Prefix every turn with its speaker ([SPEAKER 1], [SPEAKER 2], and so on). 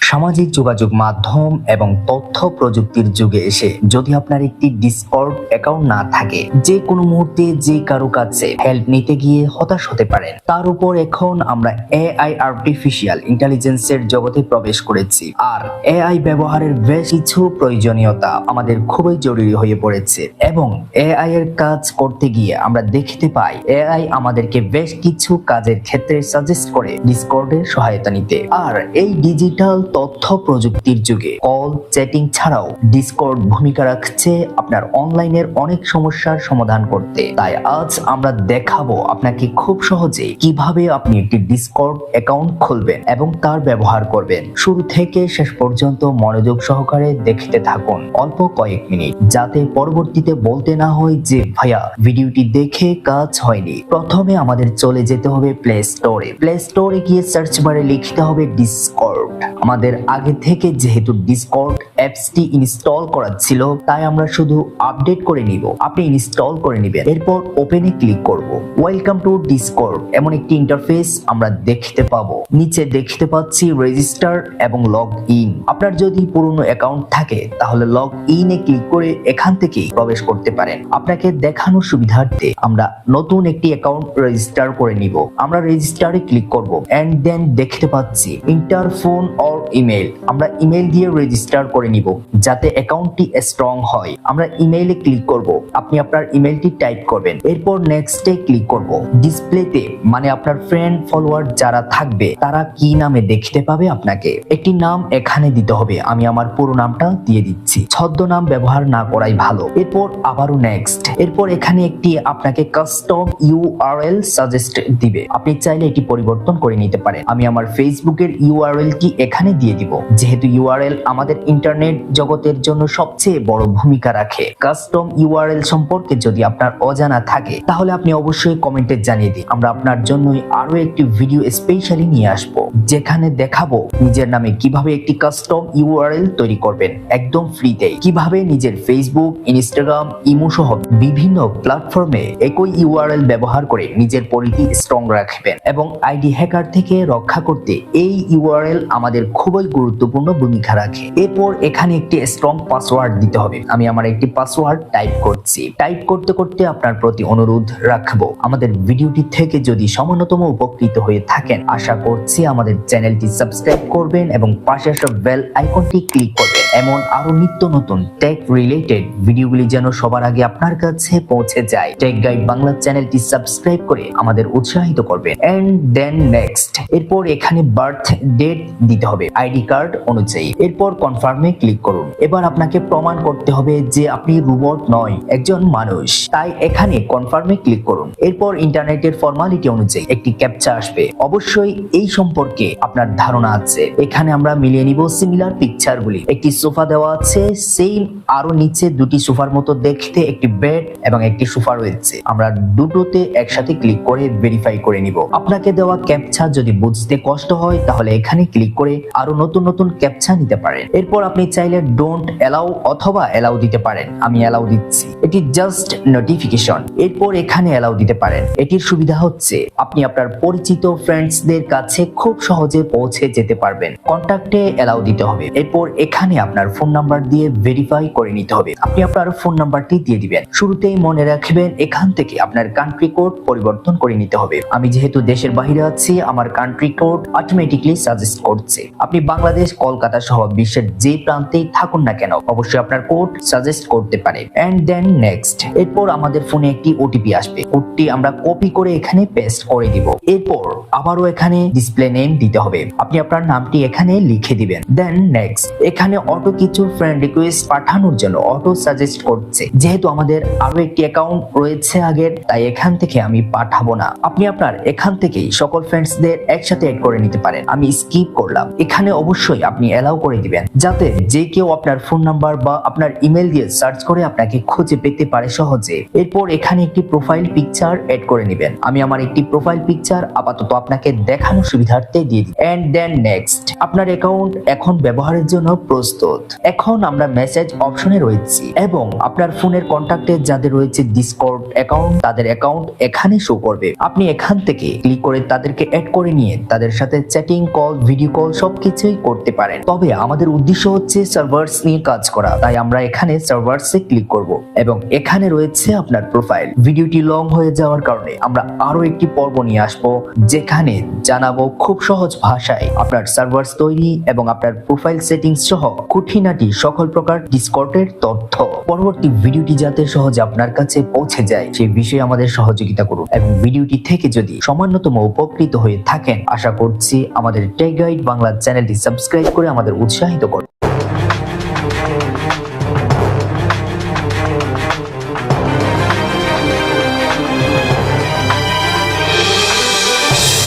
[SPEAKER 1] সামাজিক যোগাযোগ মাধ্যম এবং তথ্য প্রযুক্তির যুগে এসে যদি আপনার একটি ডিসকর্ড অ্যাকাউন্ট না থাকে, যে কোনো মুহূর্তে যে কারো কাছে হেল্প নিতে গিয়ে হতাশ হতে পারেন। তার উপর এখন আমরা এআই আর্টিফিশিয়াল ইন্টেলিজেন্সের জগতে প্রবেশ করেছি, আর এআই ব্যবহারের বেশ কিছু প্রয়োজনীয়তা আমাদের খুবই জরুরি হয়ে পড়েছে। এবং এআই এর কাজ করতে গিয়ে আমরা দেখতে পাই এআই আমাদেরকে বেশ কিছু কাজের ক্ষেত্রে সাজেস্ট করে ডিসকর্ডের সহায়তা নিতে। আর এই ডিজিটাল তথ্য প্রযুক্তির যুগে কল চ্যাটিং ছাড়াও ডিসকর্ড ভূমিকা রাখছে আপনার অনলাইনের অনেক সমস্যার সমাধান করতে। তাই আজ আমরা দেখাবো আপনাকে খুব সহজে কিভাবে আপনি একটি ডিসকর্ড অ্যাকাউন্ট খুলবেন এবং তার ব্যবহার করবেন। শুরু থেকে শেষ পর্যন্ত মনোযোগ সহকারে দেখতে থাকুন অল্প কয়েক মিনিট, যাতে পরবর্তীতে বলতে না হয় যে ভাইয়া ভিডিওটি দেখে কাজ হয়নি। প্রথমে আমাদের চলে যেতে হবে প্লে স্টোরে গিয়ে সার্চ বারে লিখতে হবে ডিসকর্ড। আমাদের আগে থেকে যেহেতু ডিসকর্ড অ্যাপসটি ইনস্টল করা ছিল, তাই আমরা শুধু আপডেট করে নিব। আপনি ইনস্টল করে নেবেন, এরপর ওপেনে ক্লিক করব। ওয়েলকাম টু ডিসকর্ড এমন একটি ইন্টারফেস আমরা দেখতে পাবো। নিচে দেখতে পাচ্ছি রেজিস্টার এবং লগ ইন। আপনার যদি পুরনো অ্যাকাউন্ট থাকে তাহলে লগ ইনে ক্লিক করে এখান থেকেই প্রবেশ করতে পারেন। আপনাকে দেখানোর সুবিধার্থে আমরা নতুন একটি অ্যাকাউন্ট রেজিস্টার করে নিব। আমরা রেজিস্টারে ক্লিক করব এন্ড দেন দেখতে পাচ্ছি ইন্টার ফোন অর ইমেল। আমরা ইমেল দিয়ে রেজিস্টার করে নিব যাতে অ্যাকাউন্টটি স্ট্রং হয়। আমরা ইমেইলে ক্লিক করব, আপনি আপনার ইমেলটি টাইপ করবেন, এরপর নেক্সটে ক্লিক করব। ডিসপ্লেতে মানে আপনার ফ্রেন্ড ফলোয়ার যারা থাকবে তারা কি নামে দেখতে পাবে আপনাকে একটি নাম এখানে দিতে হবে। আমি আমার পুরো নামটা দিয়ে দিচ্ছি, ছদ্মনাম ব্যবহার না করাই ভালো। এরপর আবারও নেক্সট। এরপর এখানে একটি আপনাকে কাস্টম ইউআরএল সাজেস্ট দিবে, আপনি চাইলে এটি পরিবর্তন করে নিতে পারেন। আমি আমার ফেসবুকের ইউআরএলটি এখানে দিয়ে দিব, যেহেতু ইউআরএল আমাদের ইন্টারনেট জগতের জন্য সবচেয়ে বড় ভূমিকা রাখে। কাস্টম ইউআরএল সম্পর্কে যদি আপনার অজানা থাকে তাহলে আপনি অবশ্যই কমেন্টে জানিয়ে দিন। আমরা আপনার জন্যই আরো একটি ভিডিও স্পেশালি নিয়ে আসবো, যেখানে দেখাবো নিজের নামে কিভাবে একটি কাস্টম ইউআরএল তৈরি করবেন একদম ফ্রিতে। কিভাবে নিজের ফেসবুক, ইনস্টাগ্রাম, ইমো সহ বিভিন্ন প্ল্যাটফর্মে একই ইউআরএল ব্যবহার করে নিজের পরিধি স্ট্রং রাখবেন এবং আইডি হ্যাকার থেকে রক্ষা করতে এই ইউআরএল আমাদের খুবই গুরুত্বপূর্ণ ভূমিকা রাখে। এরপর এখানে একটি স্ট্রং পাসওয়ার্ড দিতে হবে। আমি আমার একটি পাসওয়ার্ড টাইপ করছি। টাইপ করতে করতে আপনার প্রতি অনুরোধ রাখবো, আমাদের ভিডিওটি থেকে যদি সামান্যতম উপকৃত হয়ে থাকেন, আশা করছি আমাদের চ্যানেলটি সাবস্ক্রাইব করবেন এবং পাশে আসা বেল আইকনটি ক্লিক করবেন। এমন আরো নিত্য নতুন টেক রিলেটেড ভিডিওগুলি যেন সবার আগে আপনার কাছে পৌঁছে যায়। টেক গাইড বাংলা চ্যানেলটি সাবস্ক্রাইব করে আমাদের উৎসাহিত করবেন। And then next. এরপর এখানে বার্থ ডেট দিতে হবে আইডি কার্ড অনুযায়ী। এরপর কনফার্মে ক্লিক করুন। এবার আপনাকে প্রমাণ করতে হবে যে আপনি রোবট নয়, একজন মানুষ। তাই এখানে কনফার্মে ক্লিক করুন। এরপর ইন্টারনেটের ফর্মালিটি অনুযায়ী একটি ক্যাপচা আসবে। অবশ্যই এই সম্পর্কে আপনার ধারণা আছে। এখানে আমরা মিলিয়ে নিব সিমিলার পিকচারগুলি। একটি সোফা দেওয়া আছে, সেম আরো নিচে দুটি সোফার মতো দেখতে একটি বেড এবং একটি সোফা রয়েছে। আমরা দুটোতে একসাথে ক্লিক করে ভেরিফাই করে নিব। আপনাকে দেওয়া ক্যাপচা যদি বুঝতে কষ্ট হয় তাহলে এখানে ক্লিক করে আরো নতুন নতুন ক্যাপচা নিতে পারেন। এরপর আপনি চাইলে ডোন্ট অ্যালাউ অথবা অ্যালাউ দিতে পারেন। আমি অ্যালাউ দিচ্ছি, এটি জাস্ট নোটিফিকেশন। এরপর এখানে অ্যালাউ দিতে পারেন। এটির সুবিধা হচ্ছে আপনি আপনার পরিচিত ফ্রেন্ডসদের কাছে খুব সহজে পৌঁছে যেতে পারবেন। কন্টাক্টে অ্যালাউ দিতে হবে। এরপর এখানে আপনার ফোন নাম্বার দিয়ে ভেরিফাই করে নিতে হবে। আপনি আপনার ফোন নাম্বারটি দিয়ে দিবেন। শুরুতেই মনে রাখবেন এখান থেকে আপনার কান্ট্রি কোড পরিবর্তন করে নিতে হবে। আমি যেহেতু দেশের বাইরে আছি, আমার কান্ট্রি কোড অটোমেটিকলি সাজেস্ট করছে। আপনি বাংলাদেশ, কলকাতা সহ বিশ্বের যে প্রান্তেই থাকুন না কেন, অবশ্যই আপনার কোড সাজেস্ট করতে পারে। And then next. এরপর আমাদের ফোনে একটি ওটিপি আসবে। কোডটি আমরা কপি করে এখানে পেস্ট করে দিব। এরপর আবারও এখানে ডিসপ্লে নেম দিতে হবে। আপনি আপনার নামটি এখানে লিখে দিবেন। Then next. এখানে অটো কিছু ফ্রেন্ড রিকোয়েস্ট পাঠানোর জন্য অটো সাজেস্ট করছে। যেহেতু আমাদের আরো একটি অ্যাকাউন্ট রয়েছে আগের, তাই এখান থেকে আমি পাঠাবো না। আপনি আপনার এখান থেকেই সকল ফ্রেন্ডসদের একসাথে অ্যাড করে নিতে পারেন। আমি স্কিপ করলাম। এখানে অবশ্যই আপনি অ্যালাউ করে দিবেন, যাতে যে কেউ আপনার ফোন নাম্বার বা আপনার ইমেল দিয়ে সার্চ করে আপনাকে খুঁজে পেতে পারে সহজে। এরপর এখানে একটি প্রোফাইল পিকচার এড করে নেবেন। আমি আমার একটি প্রোফাইল পিকচার আপাতত আপনাকে দেখানোর সুবিধার্থে দিয়ে দিই। And then next. আপনার অ্যাকাউন্ট এখন ব্যবহারের জন্য প্রস্তুত। প্রস্তুত। এখন আমরা মেসেজ অপশনে রয়েছি এবং আপনার ফোনের কন্টাক্টে যাদের রয়েছে ডিসকর্ড অ্যাকাউন্ট তাদের অ্যাকাউন্ট এখানে শো করবে। আপনি এখান থেকে ক্লিক করে তাদেরকে অ্যাড করে নিয়ে তাদের সাথে চ্যাটিং, কল, ভিডিও কল সবকিছুই করতে পারেন। তবে আমাদের উদ্দেশ্য হচ্ছে সার্ভার্স নিয়ে কাজ করা, তাই আমরা এখানে সার্ভার্সে ক্লিক করব এবং এখানে রয়েছে আপনার প্রোফাইল। ভিডিওটি লং হয়ে যাওয়ার কারণে আমরা আরো একটি পর্ব নিয়ে আসবো যেখানে জানাবো খুব সহজ ভাষায় আপনার সার্ভার্স তৈরি এবং আপনার প্রোফাইল সেটিংস সহ খুঁটিনাটি সকল প্রকার ডিসকর্ডের তথ্য। পরবর্তী ভিডিওটি যাতে সহজে আপনার কাছে পৌঁছে যায় সেই বিষয়ে আমাদের সহযোগিতা করুন এবং ভিডিওটি থেকে যদি সামান্যতম উপকৃত হয়ে থাকেন আশা করছি আমাদের টেক গাইড বাংলা চ্যানেলটি সাবস্ক্রাইব করে আমাদের উৎসাহিত করুন।